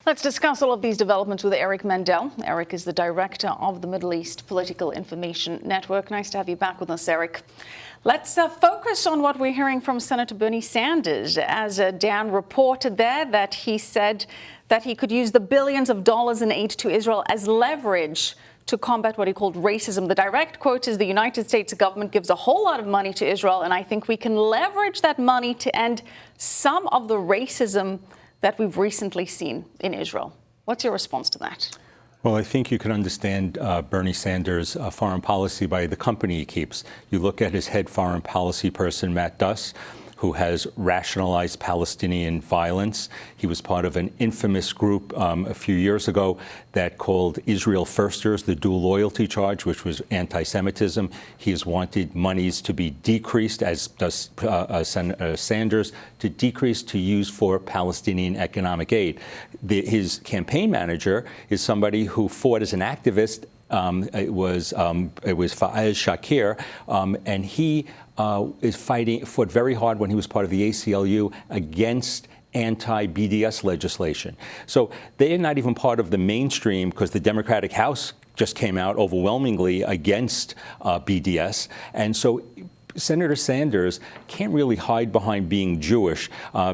Let's discuss all of these developments with Eric Mandel. Eric is the director of the Middle East Political Information Network. Nice to have you back with us, Eric. Let's focus on what we're hearing from Senator Bernie Sanders, as Dan reported there that he said that he could use the billions of dollars in aid to Israel as leverage to combat what he called racism. The direct quote is, the United States government gives a whole lot of money to Israel, and I think we can leverage that money to end some of the racism that we've recently seen in Israel. What's your response to that? Well, I think you can understand Bernie Sanders' foreign policy by the company he keeps. You look at his head foreign policy person, Matt Duss, who has rationalized Palestinian violence. He was part of an infamous group a few years ago that called Israel Firsters, the dual loyalty charge, which was anti-Semitism. He has wanted monies to be decreased, as does Senator Sanders, to decrease to use for Palestinian economic aid. His campaign manager is somebody who fought as an activist. It was Faiz Shakir, and he fought very hard when he was part of the ACLU against anti-BDS legislation. So they are not even part of the mainstream because the Democratic House just came out overwhelmingly against BDS. And so Senator Sanders can't really hide behind being Jewish.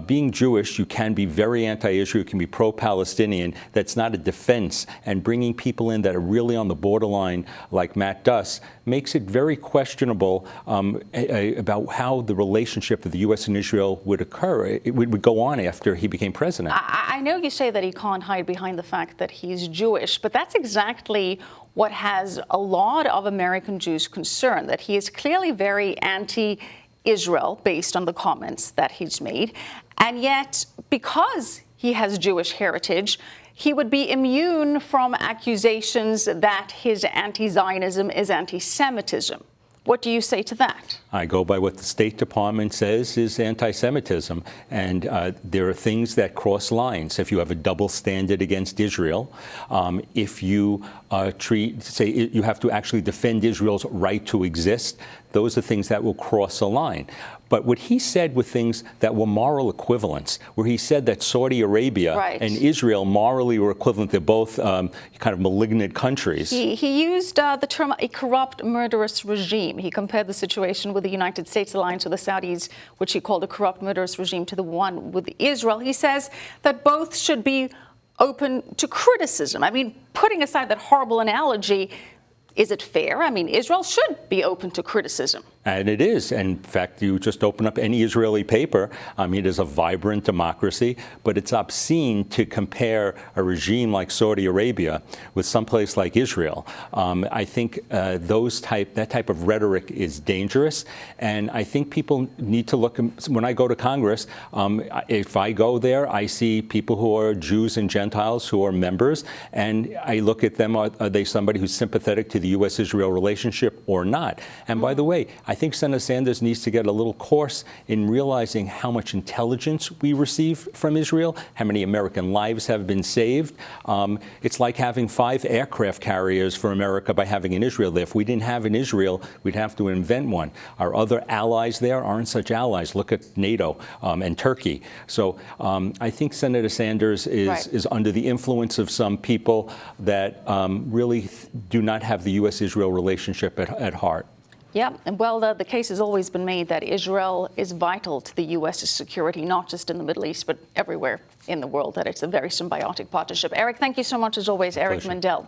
Being Jewish, you can be very anti-Israel, you can be pro-Palestinian. That's not a defense. And bringing people in that are really on the borderline, like Matt Duss, makes it very questionable about how the relationship of the U.S. and Israel would occur. It would go on after he became president. I know you say that he can't hide behind the fact that he's Jewish, but that's exactly what has a lot of American Jews concerned, that he is clearly very anti-Israel based on the comments that he's made. And yet, because he has Jewish heritage, he would be immune from accusations that his anti-Zionism is anti-Semitism. What do you say to that? I go by what the State Department says is anti-Semitism. And there are things that cross lines. If you have a double standard against Israel, if you say you have to actually defend Israel's right to exist, those are things that will cross a line. But what he said were things that were moral equivalents, where he said that Saudi Arabia and Israel morally were equivalent. They're both kind of malignant countries. He used the term a corrupt, murderous regime. He compared the situation with the United States alliance with the Saudis, which he called a corrupt, murderous regime, to the one with Israel. He says that both should be open to criticism. I mean, putting aside that horrible analogy, is it fair? I mean, Israel should be open to criticism. And it is. In fact, you just open up any Israeli paper. I mean, it is a vibrant democracy, but it's obscene to compare a regime like Saudi Arabia with someplace like Israel. I think that type of rhetoric is dangerous. And I think people need to look. When I go to Congress, if I go there, I see people who are Jews and Gentiles who are members. And I look at them. Are they somebody who's sympathetic to the U.S.-Israel relationship or not? And by the way, I think Senator Sanders needs to get a little course in realizing how much intelligence we receive from Israel, how many American lives have been saved. It's like having 5 aircraft carriers for America by having an Israel there. If we didn't have an Israel, we'd have to invent one. Our other allies there aren't such allies. Look at NATO and Turkey. So I think Senator Sanders is under the influence of some people that really do not have the U.S.-Israel relationship at heart. Yeah, and well, the case has always been made that Israel is vital to the U.S.'s security, not just in the Middle East, but everywhere in the world, that it's a very symbiotic partnership. Eric, thank you so much, as always. Eric Mandel.